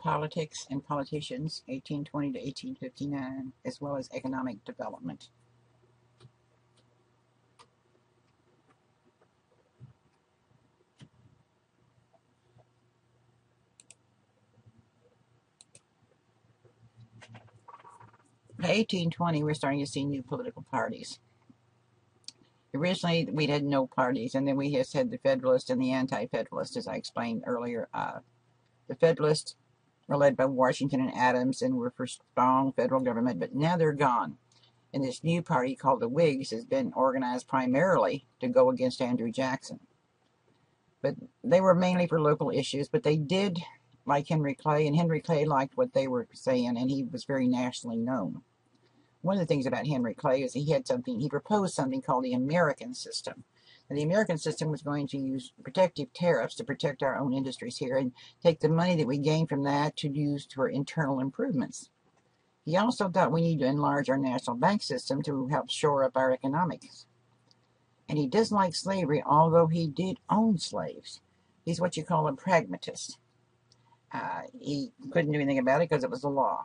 Politics and Politicians, 1820 to 1859, as well as Economic Development. By 1820, we're starting to see new political parties. Originally, we had no parties, and then we just had the Federalists and the Anti-Federalists, as I explained earlier. The Federalists were led by Washington and Adams and were for strong federal government, but now they're gone. And this new party called the Whigs has been organized primarily to go against Andrew Jackson. But they were mainly for local issues, but they did like Henry Clay, and Henry Clay liked what they were saying, and he was very nationally known. One of the things about Henry Clay is he proposed something called the American system. And the American system was going to use protective tariffs to protect our own industries here and take the money that we gain from that to use for internal improvements. He also thought we need to enlarge our national bank system to help shore up our economics. And he disliked slavery, although he did own slaves. He's what you call a pragmatist. He couldn't do anything about it because it was the law.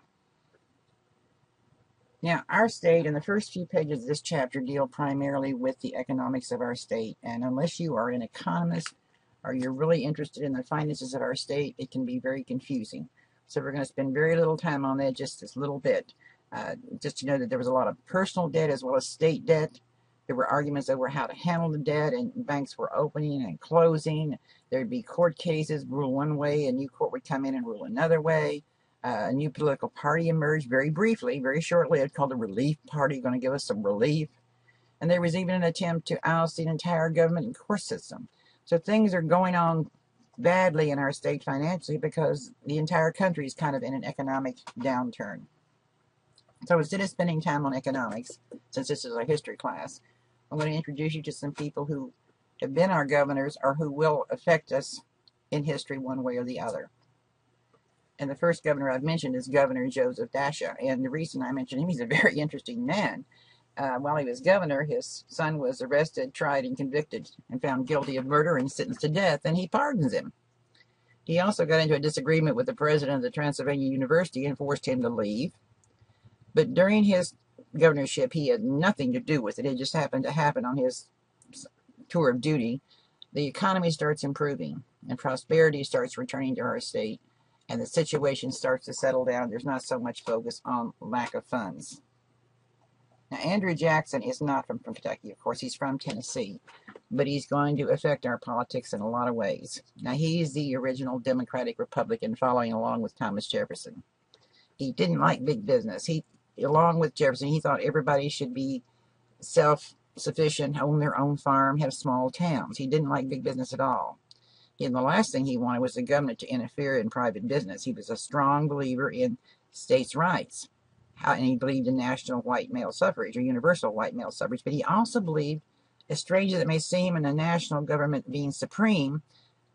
Now, our state, and the first few pages of this chapter deal primarily with the economics of our state. And unless you are an economist or you're really interested in the finances of our state, it can be very confusing. So we're going to spend very little time on that, just this little bit. Just to know that there was a lot of personal debt as well as state debt. There were arguments over how to handle the debt, and banks were opening and closing. There'd be court cases, rule one way, a new court would come in and rule another way. A new political party emerged very briefly, very short-lived, called the Relief Party, going to give us some relief. And there was even an attempt to oust the entire government and court system. So things are going on badly in our state financially because the entire country is kind of in an economic downturn. So instead of spending time on economics, since this is a history class, I'm going to introduce you to some people who have been our governors or who will affect us in history one way or the other. And the first governor I've mentioned is Governor Joseph Dasha. And the reason I mention him, he's a very interesting man. While he was governor, his son was arrested, tried, and convicted, and found guilty of murder and sentenced to death, and he pardons him. He also got into a disagreement with the president of the Transylvania University and forced him to leave. But during his governorship, he had nothing to do with it. It just happened to happen on his tour of duty. The economy starts improving, and prosperity starts returning to our state. And the situation starts to settle down. There's not so much focus on lack of funds. Now, Andrew Jackson is not from Kentucky, of course. He's from Tennessee. But he's going to affect our politics in a lot of ways. Now, he's the original Democratic Republican following along with Thomas Jefferson. He didn't like big business. Along with Jefferson, he thought everybody should be self-sufficient, own their own farm, have small towns. He didn't like big business at all. And the last thing he wanted was the government to interfere in private business. He was a strong believer in states' rights. And he believed in national white male suffrage or universal white male suffrage. But he also believed, as strange as it may seem, in the national government being supreme,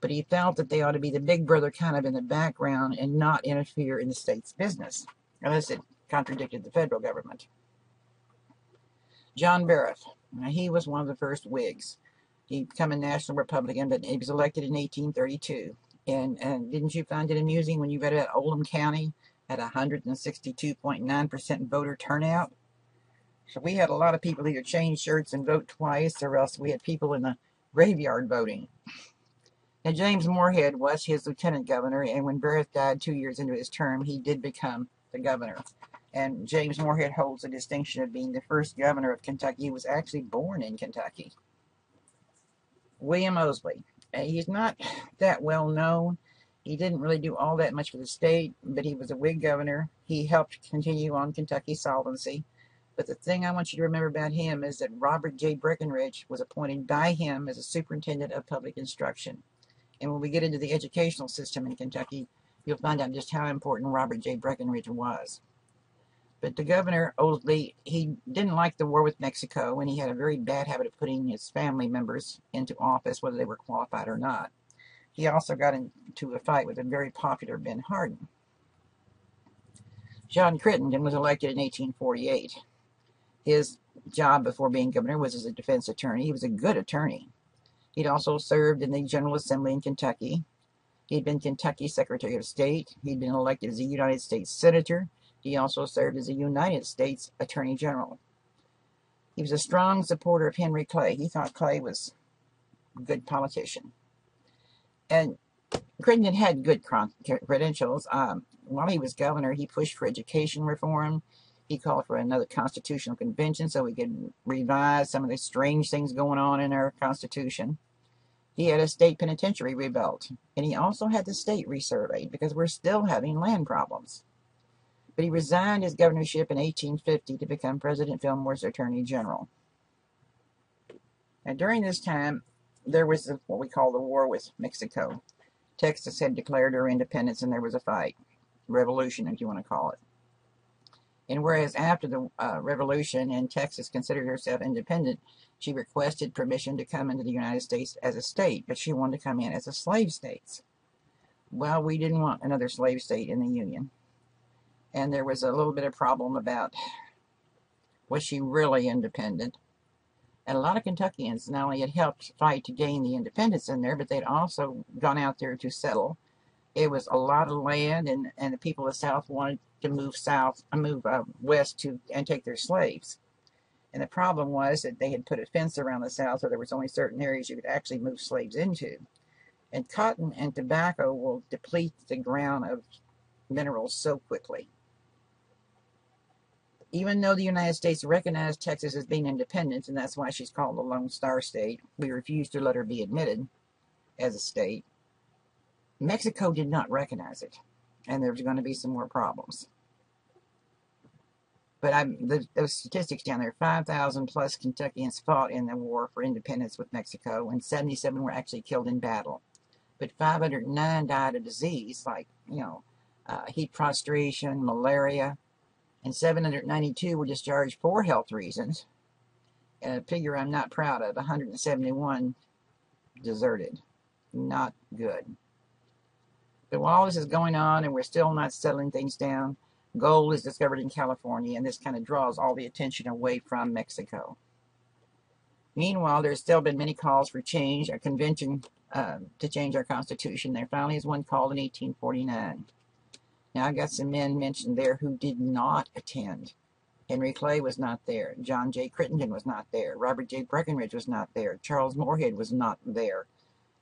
but he felt that they ought to be the big brother kind of in the background and not interfere in the state's business, unless it contradicted the federal government. John Burris. Now, he was one of the first Whigs. He became a national Republican, but he was elected in 1832. And didn't you find it amusing when you read about Oldham County at 162.9% voter turnout? So we had a lot of people either change shirts and vote twice, or else we had people in the graveyard voting. Now, James Morehead was his lieutenant governor, and when Burris died 2 years into his term, he did become the governor. And James Morehead holds the distinction of being the first governor of Kentucky. He was actually born in Kentucky. William Moseley. He's not that well known. He didn't really do all that much for the state, but he was a Whig governor. He helped continue on Kentucky's solvency. But the thing I want you to remember about him is that Robert J. Breckinridge was appointed by him as a superintendent of public instruction. And when we get into the educational system in Kentucky, you'll find out just how important Robert J. Breckinridge was. But the governor, Moseley, he didn't like the war with Mexico, and he had a very bad habit of putting his family members into office, whether they were qualified or not. He also got into a fight with a very popular Ben Hardin. John Crittenden was elected in 1848. His job before being governor was as a defense attorney. He was a good attorney. He'd also served in the General Assembly in Kentucky. He had been Kentucky's Secretary of State. He'd been elected as a United States Senator. He also served as a United States Attorney General. He was a strong supporter of Henry Clay. He thought Clay was a good politician. And Crittenden had good credentials. While he was governor, he pushed for education reform. He called for another constitutional convention so we could revise some of the strange things going on in our Constitution. He had a state penitentiary rebuilt, and he also had the state resurveyed because we're still having land problems. But he resigned his governorship in 1850 to become President Fillmore's Attorney General. And during this time, there was what we call the war with Mexico. Texas had declared her independence, and there was a fight, revolution, if you want to call it. And whereas after the revolution and Texas considered herself independent, she requested permission to come into the United States as a state, but she wanted to come in as a slave state. Well, we didn't want another slave state in the Union. And there was a little bit of problem about, was she really independent? And a lot of Kentuckians not only had helped fight to gain the independence in there, but they'd also gone out there to settle. It was a lot of land, and the people of the South wanted to move west and take their slaves. And the problem was that they had put a fence around the South, so there was only certain areas you could actually move slaves into. And cotton and tobacco will deplete the ground of minerals so quickly. Even though the United States recognized Texas as being independent, and that's why she's called the Lone Star State, we refused to let her be admitted as a state. Mexico did not recognize it, and there was going to be some more problems. But those statistics down there, 5,000 plus Kentuckians fought in the war for independence with Mexico, and 77 were actually killed in battle. But 509 died of disease like, heat prostration, malaria, and 792 were discharged for health reasons. And a figure I'm not proud of, 171 deserted. Not good. But while all this is going on and we're still not settling things down, gold is discovered in California, and this kind of draws all the attention away from Mexico. Meanwhile, there's still been many calls for change, a convention to change our Constitution. There finally is one called in 1849. Now, I got some men mentioned there who did not attend. Henry Clay was not there. John J. Crittenden was not there. Robert J. Breckinridge was not there. Charles Morehead was not there.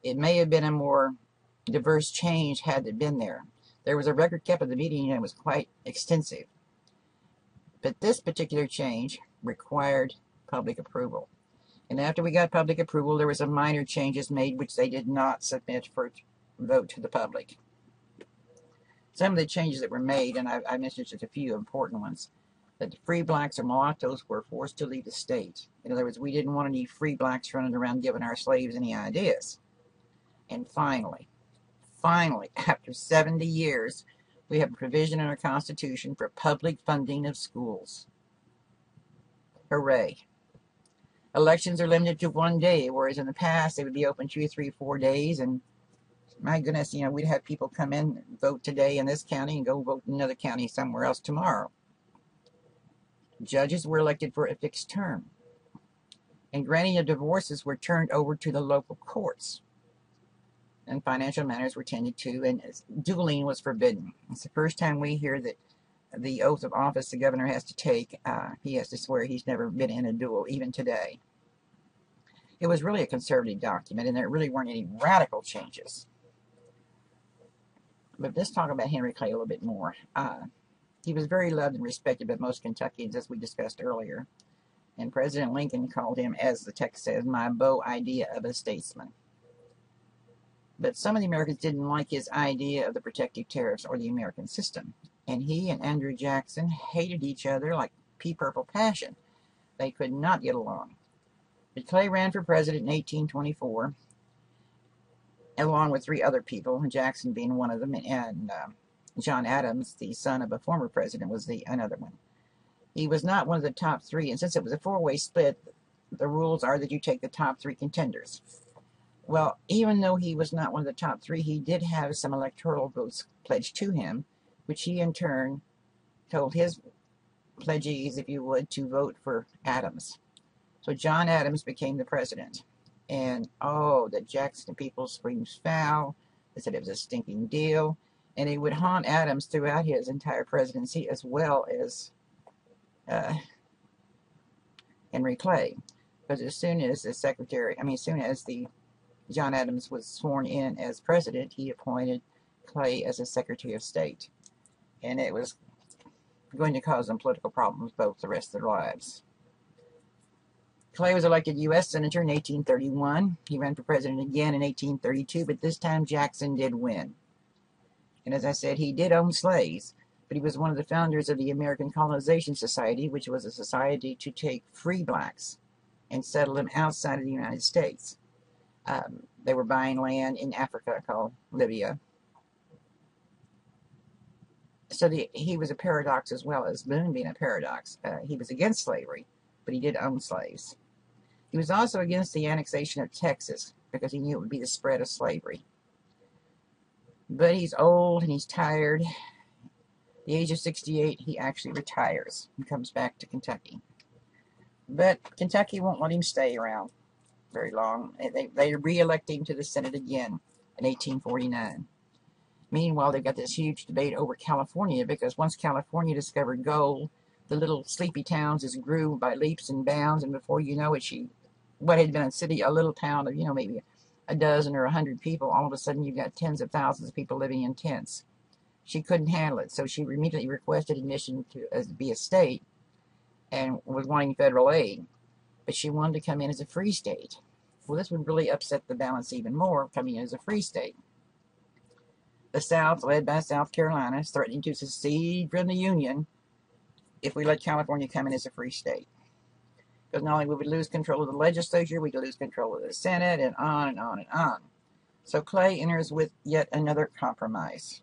It may have been a more diverse change had it been there. There was a record kept of the meeting, and it was quite extensive. But this particular change required public approval. And after we got public approval, there was some minor changes made which they did not submit for vote to the public. Some of the changes that were made, and I mentioned just a few important ones, that the free blacks or mulattoes were forced to leave the state. In other words, we didn't want any free blacks running around giving our slaves any ideas. And finally, after 70 years, we have a provision in our Constitution for public funding of schools. Hooray. Elections are limited to 1 day, whereas in the past they would be open 2, 3, 4 days, and my goodness, we'd have people come in, vote today in this county, and go vote in another county somewhere else tomorrow. Judges were elected for a fixed term, and granting of divorces were turned over to the local courts. And financial matters were tended to, and dueling was forbidden. It's the first time we hear that the oath of office the governor has to take. He has to swear he's never been in a duel, even today. It was really a conservative document, and there really weren't any radical changes. But let's talk about Henry Clay a little bit more. He was very loved and respected by most Kentuckians, as we discussed earlier. And President Lincoln called him, as the text says, my beau idea of a statesman. But some of the Americans didn't like his idea of the protective tariffs or the American system. And he and Andrew Jackson hated each other like pea-purple passion. They could not get along. But Clay ran for president in 1824, along with 3 other people, Jackson being one of them, and John Adams, the son of a former president, was another one. He was not one of the top 3, and since it was a 4-way split, the rules are that you take the top 3 contenders. Well, even though he was not one of the top 3, he did have some electoral votes pledged to him, which he in turn told his pledgees, if you would, to vote for Adams. So John Adams became the president. And, the Jackson people screamed foul. They said it was a stinking deal, and it would haunt Adams throughout his entire presidency, as well as Henry Clay. Because as soon as the John Adams was sworn in as president, he appointed Clay as a Secretary of State. And it was going to cause them political problems both the rest of their lives. Clay was elected U.S. Senator in 1831. He ran for president again in 1832, but this time Jackson did win. And as I said, he did own slaves, but he was one of the founders of the American Colonization Society, which was a society to take free blacks and settle them outside of the United States. They were buying land in Africa called Libya. So he was a paradox as well as Boone being a paradox. He was against slavery, but he did own slaves. He was also against the annexation of Texas because he knew it would be the spread of slavery. But he's old and he's tired. At the age of 68, he actually retires and comes back to Kentucky. But Kentucky won't let him stay around very long. They re-elect him to the Senate again in 1849. Meanwhile, they've got this huge debate over California, because once California discovered gold, the little sleepy towns just grew by leaps and bounds, and before you know it, what had been a little town of, maybe a dozen or 100 people, all of a sudden you've got tens of thousands of people living in tents. She couldn't handle it, so she immediately requested admission to be a state and was wanting federal aid. But she wanted to come in as a free state. Well, this would really upset the balance even more, coming in as a free state. The South, led by South Carolina, is threatening to secede from the Union if we let California come in as a free state. Because not only would we lose control of the legislature, we'd lose control of the Senate, and on and on and on. So Clay enters with yet another compromise.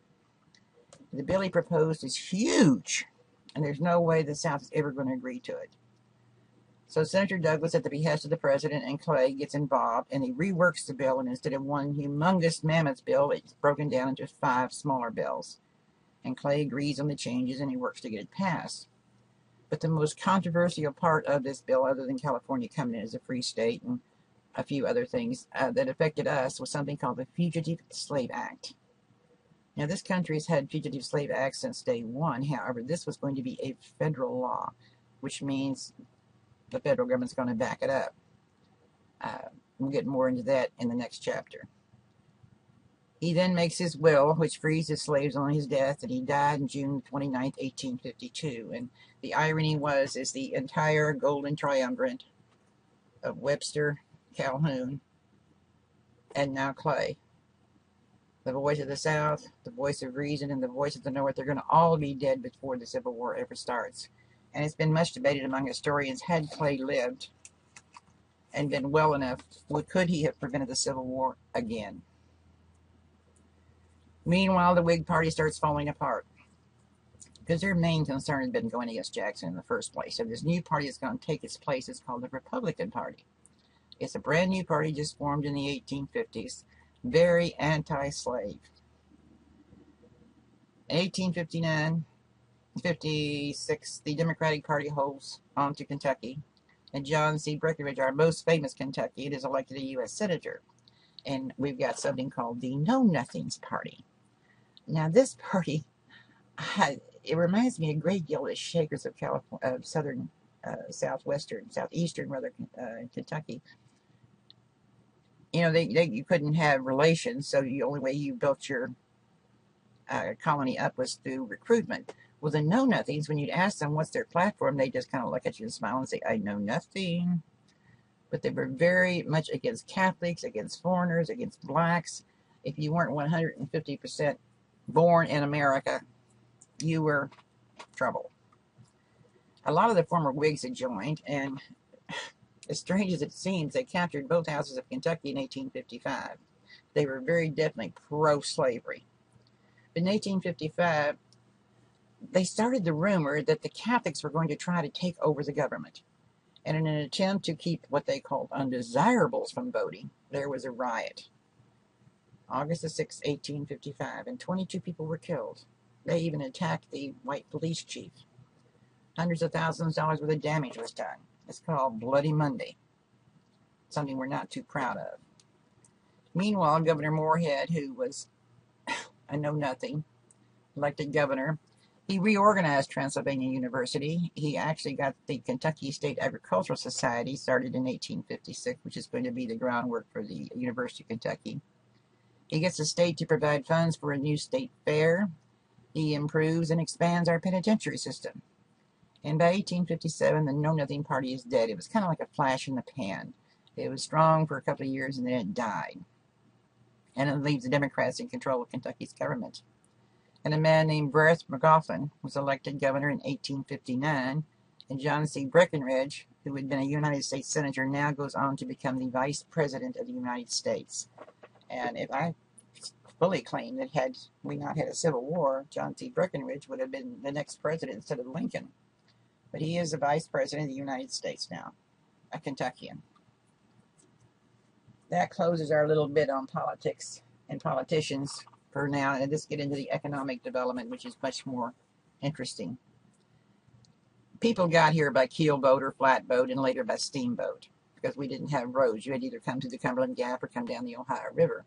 The bill he proposed is huge, and there's no way the South is ever going to agree to it. So Senator Douglas, at the behest of the president and Clay, gets involved, and he reworks the bill, and instead of one humongous mammoth bill, it's broken down into 5 smaller bills. And Clay agrees on the changes, and he works to get it passed. But the most controversial part of this bill, other than California coming in as a free state and a few other things that affected us, was something called the Fugitive Slave Act. Now, this country has had Fugitive Slave Acts since day one. However, this was going to be a federal law, which means the federal government's going to back it up. We'll get more into that in the next chapter. He then makes his will, which frees his slaves on his death, and he died on June 29, 1852. And the irony is the entire golden triumvirate of Webster, Calhoun, and now Clay, the voice of the South, the voice of reason, and the voice of the North, they're going to all be dead before the Civil War ever starts. And it's been much debated among historians, had Clay lived and been well enough, could he have prevented the Civil War again? Meanwhile, the Whig Party starts falling apart, because their main concern had been going against Jackson in the first place. So this new party that's going to take its place is called the Republican Party. It's a brand new party just formed in the 1850s, very anti-slave. In 1859, 56, the Democratic Party holds on to Kentucky, and John C. Breckinridge, our most famous Kentuckian, is elected a U.S. Senator. And we've got something called the Know-Nothings Party. Now, this party, it reminds me a great deal of the Shakers of California, of southeastern Kentucky. You couldn't have relations, so the only way you built your colony up was through recruitment. Well, the Know-Nothings, when you'd ask them what's their platform, they just kind of look at you and smile and say, I know nothing. But they were very much against Catholics, against foreigners, against blacks. If you weren't 150% born in America, you were trouble. A lot of the former Whigs had joined, and as strange as it seems, they captured both houses of Kentucky in 1855. They were very definitely pro-slavery. But in 1855, they started the rumor that the Catholics were going to try to take over the government. And in an attempt to keep what they called undesirables from voting, there was a riot. August the 6th, 1855, and 22 people were killed. They even attacked the white police chief. Hundreds of thousands of dollars worth of damage was done. It's called Bloody Monday, something we're not too proud of. Meanwhile, Governor Morehead, who was a know-nothing, elected governor. He reorganized Transylvania University. He actually got the Kentucky State Agricultural Society started in 1856, which is going to be the groundwork for the University of Kentucky. He gets the state to provide funds for a new state fair. He improves and expands our penitentiary system. And by 1857, the Know-Nothing Party is dead. It was kind of like a flash in the pan. It was strong for a couple of years, and then it died. And it leaves the Democrats in control of Kentucky's government. And a man named Burris was elected governor in 1859. And John C. Breckinridge, who had been a United States Senator, now goes on to become the Vice President of the United States. And if I fully claim that had we not had a civil war, John C. Breckinridge would have been the next president instead of Lincoln. But he is the Vice President of the United States now, a Kentuckian. That closes our little bit on politics and politicians for now, and let's get into the economic development, which is much more interesting. People got here by keelboat or flatboat, and later by steamboat, because we didn't have roads. You had to either come to the Cumberland Gap or come down the Ohio River.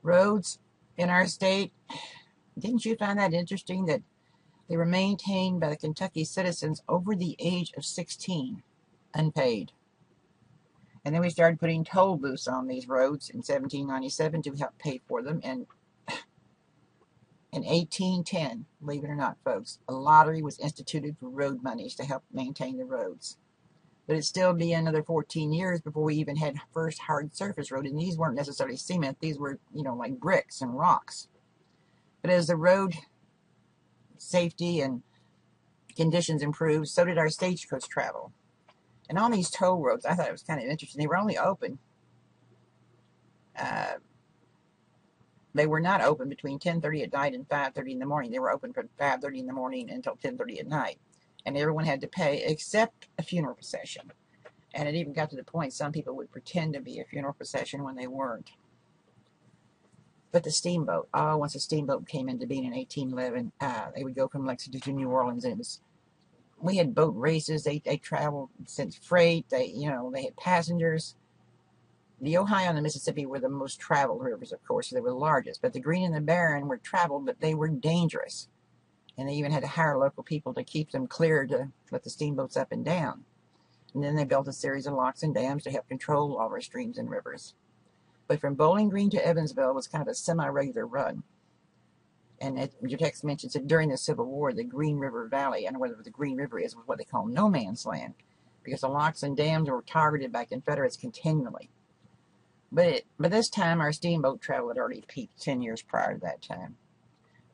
Roads in our state, didn't you find that interesting that they were maintained by the Kentucky citizens over the age of 16, unpaid? And then we started putting toll booths on these roads in 1797 to help pay for them. And in 1810, believe it or not, folks, a lottery was instituted for road monies to help maintain the roads. But it'd still be another 14 years before we even had first hard surface road. And these weren't necessarily cement. These were, like bricks and rocks. But as the road safety and conditions improved, so did our stagecoach travel. And on these toll roads, I thought it was kind of interesting. They were only open. They were not open between 10:30 at night and 5:30 in the morning. They were open from 5:30 in the morning until 10:30 at night. And everyone had to pay except a funeral procession. And it even got to the point some people would pretend to be a funeral procession when they weren't. But the steamboat, once a steamboat came into being in 1811, they would go from Lexington to New Orleans, and we had boat races. They traveled, sent freight. They had passengers. The Ohio and the Mississippi were the most traveled rivers, of course. They were the largest. But the Green and the Barren were traveled, but they were dangerous. And they even had to hire local people to keep them clear to let the steamboats up and down. And then they built a series of locks and dams to help control all our streams and rivers. But from Bowling Green to Evansville was kind of a semi-regular run. And your text mentions that during the Civil War, the Green River Valley, I don't know whether the Green River is, was what they call no man's land, because the locks and dams were targeted by Confederates continually. But this time, our steamboat travel had already peaked 10 years prior to that time,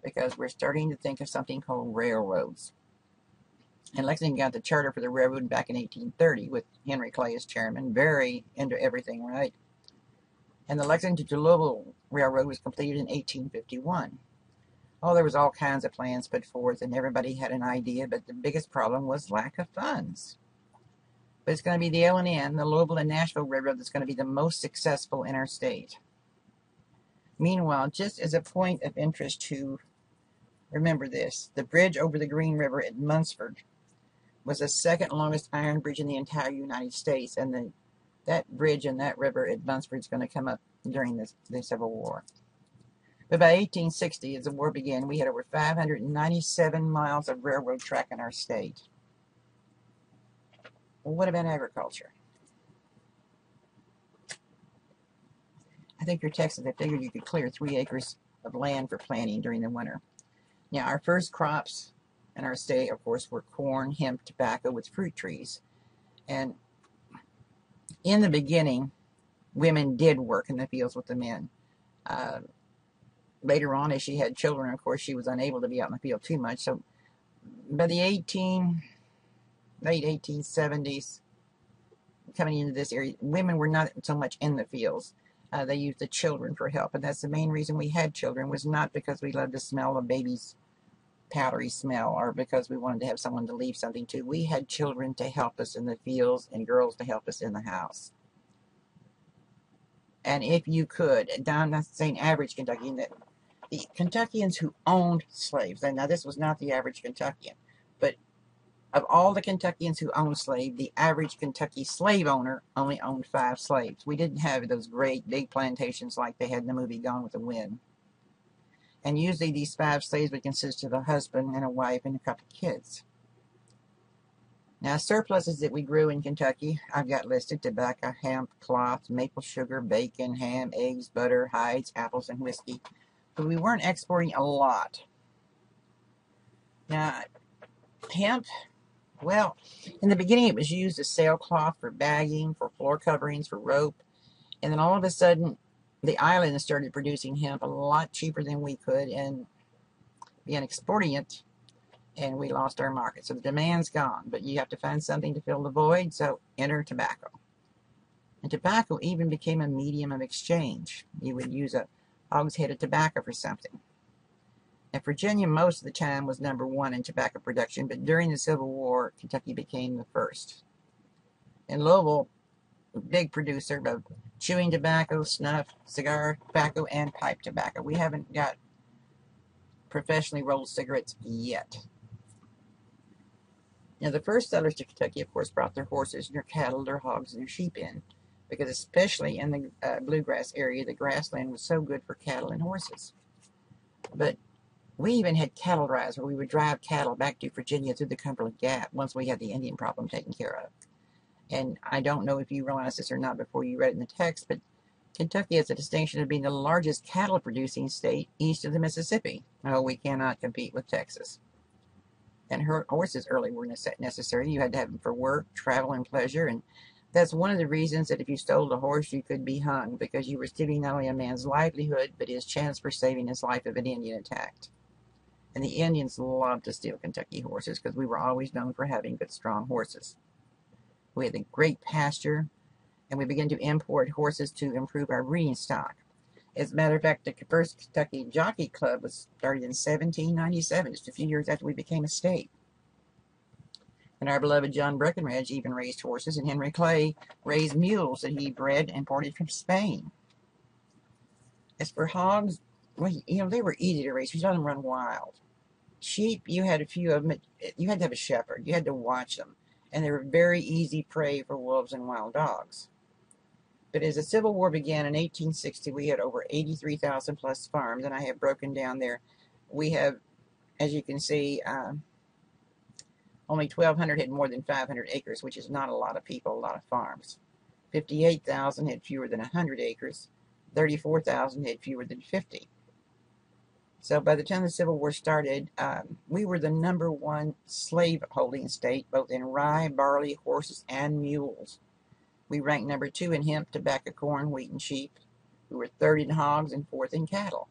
because we're starting to think of something called railroads. And Lexington got the charter for the railroad back in 1830 with Henry Clay as chairman, very into everything, right? And the Lexington to Louisville Railroad was completed in 1851. Oh, there was all kinds of plans put forth, and everybody had an idea, but the biggest problem was lack of funds. But it's going to be the L&N, the Louisville and Nashville Railroad, that's going to be the most successful in our state. Meanwhile, just as a point of interest to remember this, the bridge over the Green River at Munford was the second longest iron bridge in the entire United States, and that bridge and that river at Munford is going to come up during the Civil War. But by 1860, as the war began, we had over 597 miles of railroad track in our state. Well, what about agriculture? I think your text says they figured you could clear 3 acres of land for planting during the winter. Now, our first crops in our state, of course, were corn, hemp, tobacco with fruit trees. And in the beginning, women did work in the fields with the men. Later on, as she had children, of course, she was unable to be out in the field too much. So by the late 1870s, coming into this area, women were not so much in the fields. They used the children for help. And that's the main reason we had children, was not because we loved the smell of baby's powdery smell or because we wanted to have someone to leave something to. We had children to help us in the fields and girls to help us in the house. And if you could, I'm not saying average Kentuckian, that the Kentuckians who owned slaves, and now this was not the average Kentuckian, but of all the Kentuckians who owned slaves, the average Kentucky slave owner only owned 5 slaves. We didn't have those great big plantations like they had in the movie Gone with the Wind. And usually these 5 slaves would consist of a husband and a wife and a couple of kids. Now, surpluses that we grew in Kentucky, I've got listed: tobacco, hemp, cloth, maple sugar, bacon, ham, eggs, butter, hides, apples, and whiskey. But we weren't exporting a lot. Now, hemp, well, in the beginning it was used as sailcloth for bagging, for floor coverings, for rope. And then all of a sudden, the island started producing hemp a lot cheaper than we could and began exporting it, and we lost our market. So the demand's gone, but you have to find something to fill the void, so enter tobacco. And tobacco even became a medium of exchange. You would use a hogshead of tobacco for something. And Virginia most of the time was #1 in tobacco production, but during the Civil War, Kentucky became the first. And Louisville, a big producer of chewing tobacco, snuff, cigar tobacco, and pipe tobacco. We haven't got professionally rolled cigarettes yet. Now, the first settlers to Kentucky, of course, brought their horses and their cattle, their hogs, and their sheep in, because especially in the bluegrass area, the grassland was so good for cattle and horses. But we even had cattle drives where we would drive cattle back to Virginia through the Cumberland Gap once we had the Indian problem taken care of. And I don't know if you realize this or not before you read it in the text, but Kentucky has the distinction of being the largest cattle-producing state east of the Mississippi. Oh, we cannot compete with Texas. And horses early were necessary. You had to have them for work, travel, and pleasure. And that's one of the reasons that if you stole a horse, you could be hung, because you were stealing not only a man's livelihood, but his chance for saving his life if an Indian attacked. And the Indians loved to steal Kentucky horses because we were always known for having good, strong horses. We had a great pasture, and we began to import horses to improve our breeding stock. As a matter of fact, the first Kentucky Jockey Club was started in 1797, just a few years after we became a state. And our beloved John Breckinridge even raised horses, and Henry Clay raised mules that he bred and imported from Spain. As for hogs, well, they were easy to raise. You saw them run wild. Sheep, you had a few of them. You had to have a shepherd. You had to watch them. And they were very easy prey for wolves and wild dogs. But as the Civil War began in 1860, we had over 83,000 plus farms, and I have broken down there. We have, as you can see, only 1,200 had more than 500 acres, which is not a lot of people, a lot of farms. 58,000 had fewer than 100 acres. 34,000 had fewer than 50. So by the time the Civil War started, we were the #1 slave-holding state, both in rye, barley, horses, and mules. We ranked #2 in hemp, tobacco, corn, wheat, and sheep. We were 3rd in hogs and 4th in cattle.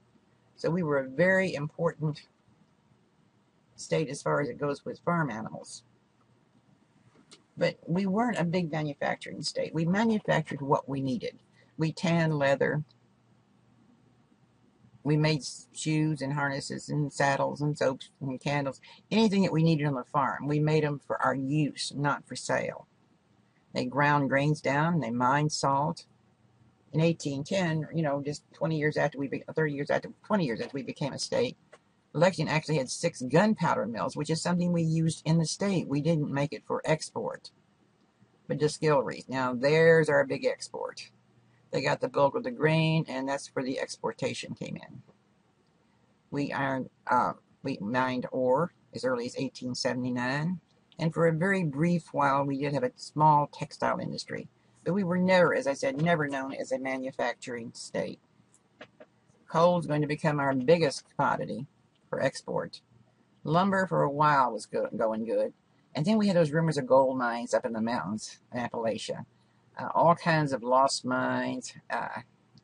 So we were a very important state as far as it goes with farm animals. But we weren't a big manufacturing state. We manufactured what we needed. We tanned leather. We made shoes and harnesses and saddles and soaps and candles. Anything that we needed on the farm, we made them for our use, not for sale. They ground grains down, and they mined salt. In 1810, just 20 years after we became a state, Lexington actually had 6 gunpowder mills, which is something we used in the state. We didn't make it for export, but distilleries. Now, there's our big export. They got the bulk of the grain, and that's where the exportation came in. We mined ore as early as 1879. And for a very brief while, we did have a small textile industry. But we were never, as I said, never known as a manufacturing state. Coal is going to become our biggest commodity for export. Lumber for a while was going good. And then we had those rumors of gold mines up in the mountains in Appalachia. All kinds of lost mines.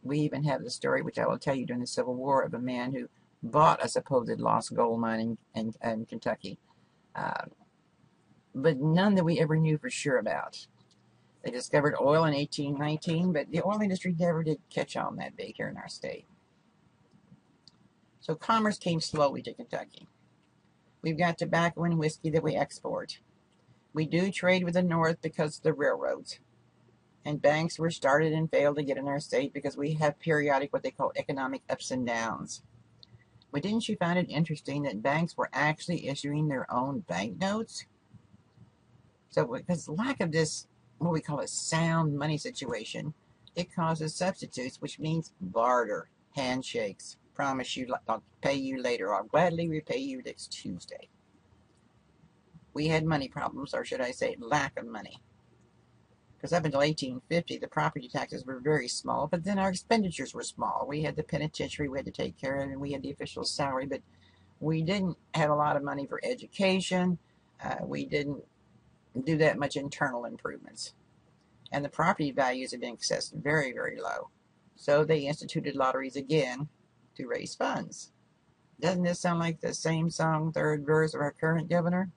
We even have the story, which I will tell you during the Civil War, of a man who bought a supposed lost gold mine in Kentucky. But none that we ever knew for sure about. They discovered oil in 1819, but the oil industry never did catch on that big here in our state. So commerce came slowly to Kentucky. We've got tobacco and whiskey that we export. We do trade with the North because of the railroads. And banks were started and failed to get in our state because we have periodic what they call economic ups and downs. But didn't you find it interesting that banks were actually issuing their own banknotes? So because lack of this, what we call a sound money situation, it causes substitutes, which means barter, handshakes. Promise you I'll pay you later. I'll gladly repay you next Tuesday. We had money problems, or should I say lack of money. Because up until 1850, the property taxes were very small, but then our expenditures were small. We had the penitentiary we had to take care of, and we had the official salary, but we didn't have a lot of money for education. We didn't do that much internal improvements. And the property values had been assessed very, very low. So they instituted lotteries again to raise funds. Doesn't this sound like the same song, third verse of our current governor?